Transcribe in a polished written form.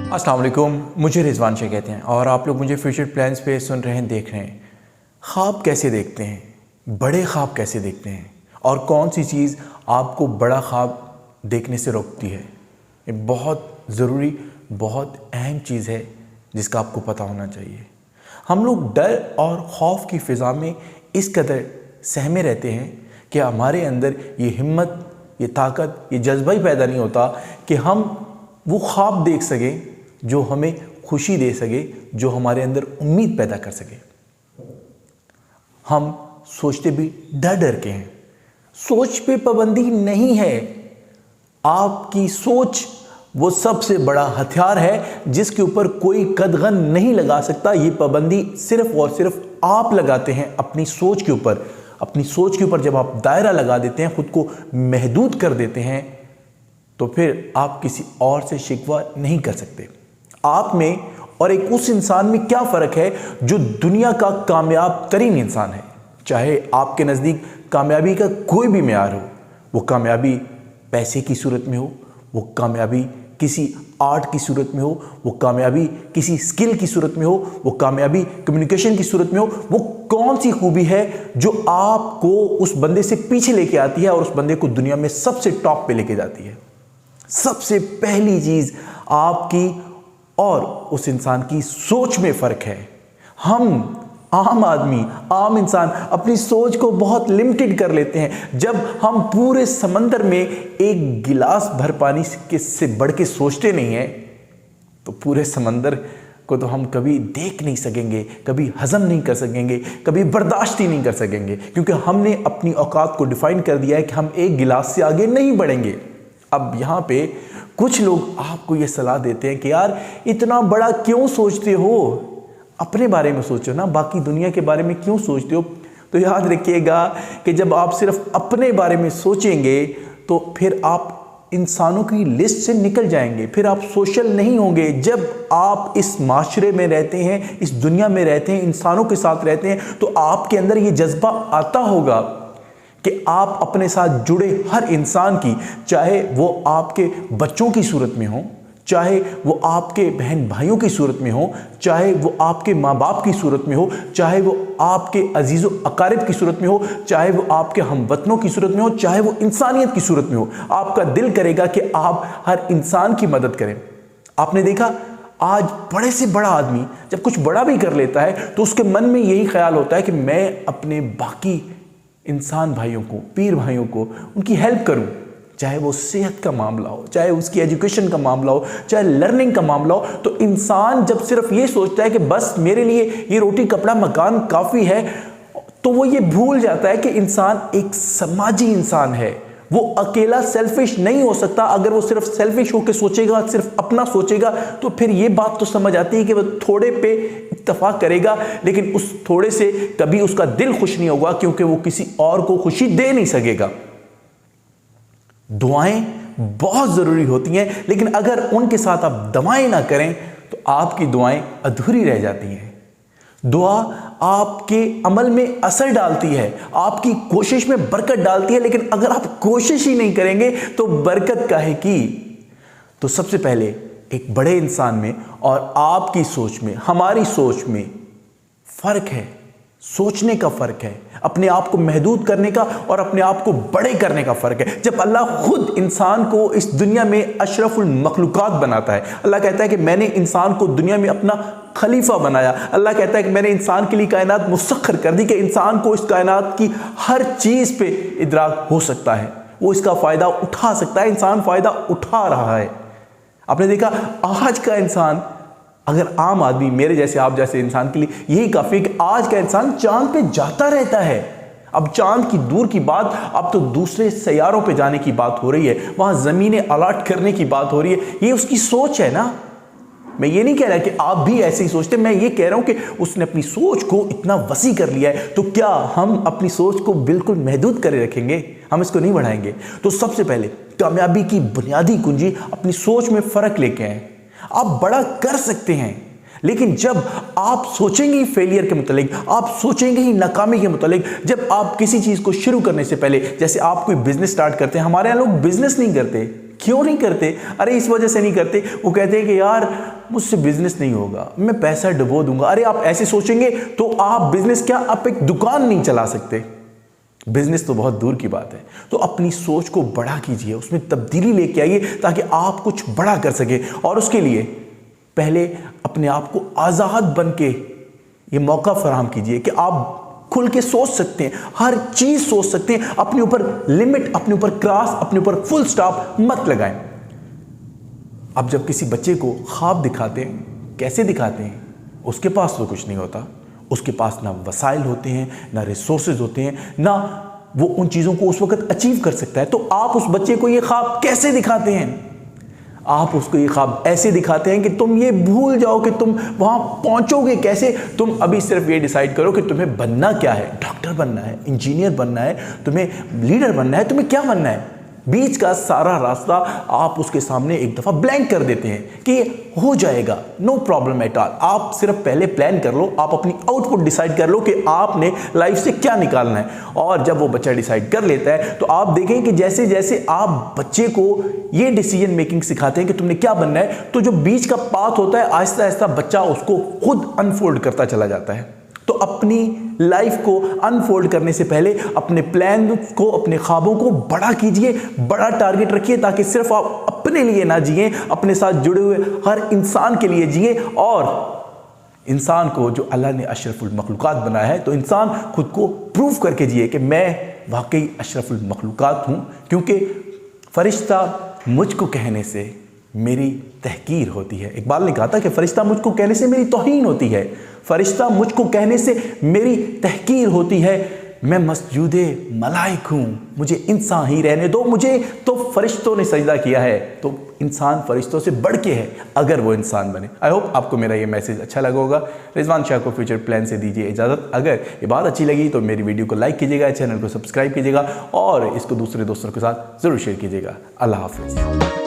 अस्सलाम वालेकुम, मुझे रिजवान शेख कहते हैं और आप लोग मुझे फ्यूचर प्लान्स पे सुन रहे हैं, देख रहे हैं। ख्वाब कैसे देखते हैं, बड़े ख्वाब कैसे देखते हैं और कौन सी चीज़ आपको बड़ा ख्वाब देखने से रोकती है, ये बहुत ज़रूरी, बहुत अहम चीज़ है जिसका आपको पता होना चाहिए। हम लोग डर और खौफ की फ़िज़ा में इस कदर सहमे रहते हैं कि हमारे अंदर ये हिम्मत, ये ताकत, ये जज्बा ही पैदा नहीं होता कि हम वो ख्वाब देख सकें जो हमें खुशी दे सके, जो हमारे अंदर उम्मीद पैदा कर सके। हम सोचते भी डर डर के हैं। सोच पे पाबंदी नहीं है। आपकी सोच वो सबसे बड़ा हथियार है जिसके ऊपर कोई कदगन नहीं लगा सकता। ये पाबंदी सिर्फ और सिर्फ आप लगाते हैं अपनी सोच के ऊपर। अपनी सोच के ऊपर जब आप दायरा लगा देते हैं, खुद को महदूद कर देते हैं, तो फिर आप किसी और से शिकवा नहीं कर सकते। आप में और एक उस इंसान में क्या फ़र्क है जो दुनिया का कामयाब तरीन इंसान है। चाहे आपके नज़दीक कामयाबी का कोई भी मेयार हो, वो कामयाबी पैसे की सूरत में हो, वो कामयाबी किसी आर्ट की सूरत में हो, वो कामयाबी किसी स्किल की सूरत में हो, वो कामयाबी कम्युनिकेशन की सूरत में हो, वो कौन सी खूबी है जो आपको उस बंदे से पीछे लेके आती है और उस बंदे को दुनिया में सबसे टॉप पे लेके जाती है। सबसे पहली चीज़ आपकी और उस इंसान की सोच में फ़र्क है। हम आम आदमी, आम इंसान अपनी सोच को बहुत लिमिटेड कर लेते हैं। जब हम पूरे समंदर में एक गिलास भर पानी के से बढ़ के सोचते नहीं हैं, तो पूरे समंदर को तो हम कभी देख नहीं सकेंगे, कभी हजम नहीं कर सकेंगे, कभी बर्दाश्त ही नहीं कर सकेंगे, क्योंकि हमने अपनी औकात को डिफाइन कर दिया है कि हम एक गिलास से आगे नहीं बढ़ेंगे। अब यहाँ पे कुछ लोग आपको ये सलाह देते हैं कि यार इतना बड़ा क्यों सोचते हो, अपने बारे में सोचो ना, बाकी दुनिया के बारे में क्यों सोचते हो। तो याद रखिएगा कि जब आप सिर्फ अपने बारे में सोचेंगे तो फिर आप इंसानों की लिस्ट से निकल जाएंगे, फिर आप सोशल नहीं होंगे। जब आप इस माशरे में रहते हैं, इस दुनिया में रहते हैं, इंसानों के साथ रहते हैं, तो आपके अंदर ये जज्बा आता होगा कि आप अपने साथ जुड़े हर इंसान की, चाहे वो आपके बच्चों की सूरत में हो, चाहे वो आपके बहन भाइयों की सूरत में हो, चाहे वो आपके माँ बाप की सूरत में हो, चाहे वो आपके अजीज़ो अकारिब की सूरत में हो, चाहे वो आपके हमवतनों की सूरत में हो, चाहे वो इंसानियत की सूरत में हो, आपका दिल करेगा कि आप हर इंसान की मदद करें। आपने देखा आज बड़े से बड़ा आदमी जब कुछ बड़ा भी कर लेता है तो उसके मन में यही ख्याल होता है कि मैं अपने बाकी इंसान भाइयों को, पीर भाइयों को, उनकी हेल्प करूं। चाहे वो सेहत का मामला हो, चाहे उसकी एजुकेशन का मामला हो, चाहे लर्निंग का मामला हो। तो इंसान जब सिर्फ ये सोचता है कि बस मेरे लिए ये रोटी कपड़ा मकान काफ़ी है, तो वो ये भूल जाता है कि इंसान एक समाजी इंसान है। वो अकेला सेल्फिश नहीं हो सकता। अगर वो सिर्फ सेल्फिश होकर सोचेगा, सिर्फ अपना सोचेगा, तो फिर ये बात तो समझ आती है कि वो थोड़े पे इत्तेफाक करेगा, लेकिन उस थोड़े से कभी उसका दिल खुश नहीं होगा, क्योंकि वो किसी और को खुशी दे नहीं सकेगा। दुआएं बहुत ज़रूरी होती हैं, लेकिन अगर उनके साथ आप दवाएं ना करें तो आपकी दुआएं अधूरी रह जाती हैं। दुआ आपके अमल में असर डालती है, आपकी कोशिश में बरकत डालती है, लेकिन अगर आप कोशिश ही नहीं करेंगे तो बरकत काहे की। तो सबसे पहले एक बड़े इंसान में और आपकी सोच में, हमारी सोच में फ़र्क है, सोचने का फ़र्क है, अपने आप को महदूद करने का और अपने आप को बड़े करने का फ़र्क है। जब अल्लाह खुद इंसान को इस दुनिया में अशरफुल मखलूकात बनाता है, अल्लाह कहता है कि मैंने इंसान को दुनिया में अपना खलीफा बनाया। अल्लाह कहता है कि मैंने इंसान के लिए कायनात मुसख्खर कर दी कि इंसान को इस कायनात की हर चीज़ पे इदराक हो सकता है, वो इसका फ़ायदा उठा सकता है। इंसान फ़ायदा उठा रहा है। आपने देखा आज का इंसान, अगर आम आदमी मेरे जैसे, आप जैसे इंसान के लिए यही काफ़ी कि आज का इंसान चांद पे जाता रहता है। अब चांद की दूर की बात, अब तो दूसरे सैयारों पे जाने की बात हो रही है, वहाँ ज़मीनें अलॉट करने की बात हो रही है। ये उसकी सोच है ना। मैं ये नहीं कह रहा कि आप भी ऐसे ही सोचते, मैं ये कह रहा हूँ कि उसने अपनी सोच को इतना वसी कर लिया है, तो क्या हम अपनी सोच को बिल्कुल महदूद करे रखेंगे? हम इसको नहीं बढ़ाएंगे। तो सबसे पहले कामयाबी की बुनियादी कुंजी अपनी सोच में फ़र्क लेके आए। आप बड़ा कर सकते हैं, लेकिन जब आप सोचेंगे ही फेलियर के मुतालिक, आप सोचेंगे ही नाकामी के मुतालिक, जब आप किसी चीज़ को शुरू करने से पहले, जैसे आप कोई बिजनेस स्टार्ट करते हैं, हमारे यहाँ लोग बिजनेस नहीं करते, क्यों नहीं करते? अरे इस वजह से नहीं करते, वो कहते हैं कि यार मुझसे बिजनेस नहीं होगा, मैं पैसा डुबो दूंगा। अरे आप ऐसे सोचेंगे तो आप बिजनेस क्या, आप एक दुकान नहीं चला सकते, बिजनेस तो बहुत दूर की बात है। तो अपनी सोच को बड़ा कीजिए, उसमें तब्दीली लेके आइए ताकि आप कुछ बड़ा कर सके। और उसके लिए पहले अपने आप को आज़ाद बन के ये मौका फराहम कीजिए कि आप खुल के सोच सकते हैं, हर चीज़ सोच सकते हैं। अपने ऊपर लिमिट, अपने ऊपर क्रॉस, अपने ऊपर फुल स्टॉप मत लगाएं। अब जब किसी बच्चे को ख्वाब दिखाते हैं, कैसे दिखाते हैं? उसके पास तो कुछ नहीं होता, उसके पास ना वसाइल होते हैं, ना रिसोर्सेज होते हैं, ना वो उन चीज़ों को उस वक्त अचीव कर सकता है। तो आप उस बच्चे को ये ख्वाब कैसे दिखाते हैं? आप उसको ये ख्वाब ऐसे दिखाते हैं कि तुम ये भूल जाओ कि तुम वहाँ पहुँचोगे कैसे। तुम अभी सिर्फ ये डिसाइड करो कि तुम्हें बनना क्या है, डॉक्टर बनना है, इंजीनियर बनना है, तुम्हें लीडर बनना है, तुम्हें क्या बनना है। बीच का सारा रास्ता आप उसके सामने एक दफ़ा ब्लैंक कर देते हैं कि ये हो जाएगा, नो प्रॉब्लम एट ऑल। आप सिर्फ पहले प्लान कर लो, आप अपनी आउटपुट डिसाइड कर लो कि आपने लाइफ से क्या निकालना है। और जब वो बच्चा डिसाइड कर लेता है तो आप देखें कि जैसे जैसे आप बच्चे को ये डिसीजन मेकिंग सिखाते हैं कि तुमने क्या बनना है, तो जो बीच का पाथ होता है आहिस्ता आहिस्ता बच्चा उसको खुद अनफोल्ड करता चला जाता है। तो अपनी लाइफ को अनफोल्ड करने से पहले अपने प्लान को, अपने ख्वाबों को बड़ा कीजिए, बड़ा टारगेट रखिए ताकि सिर्फ आप अपने लिए ना जिए, अपने साथ जुड़े हुए हर इंसान के लिए जिए। और इंसान को जो अल्लाह ने अशरफुल मखलूकात बनाया है, तो इंसान खुद को प्रूव करके जिए कि मैं वाकई अशरफुल मखलूकात हूँ, क्योंकि फरिश्ता मुझको कहने से मेरी तहकीर होती है। इकबाल ने कहा था कि फरिश्ता मुझको कहने से मेरी तौहीन होती है, फरिश्ता मुझको कहने से मेरी तहकीर होती है। मैं मस्जूदे मलाइक हूँ, मुझे इंसान ही रहने दो, मुझे तो फरिश्तों ने सजदा किया है। तो इंसान फरिश्तों से बढ़ के है अगर वो इंसान बने। आई होप आपको मेरा ये मैसेज अच्छा लगा होगा। रिजवान शाह को फ्यूचर प्लान से दीजिए इजाज़त। अगर ये बात अच्छी लगी तो मेरी वीडियो को लाइक कीजिएगा, चैनल को सब्सक्राइब कीजिएगा और इसको दूसरे दोस्तों के साथ ज़रूर शेयर कीजिएगा। अल्लाह हाफिज़।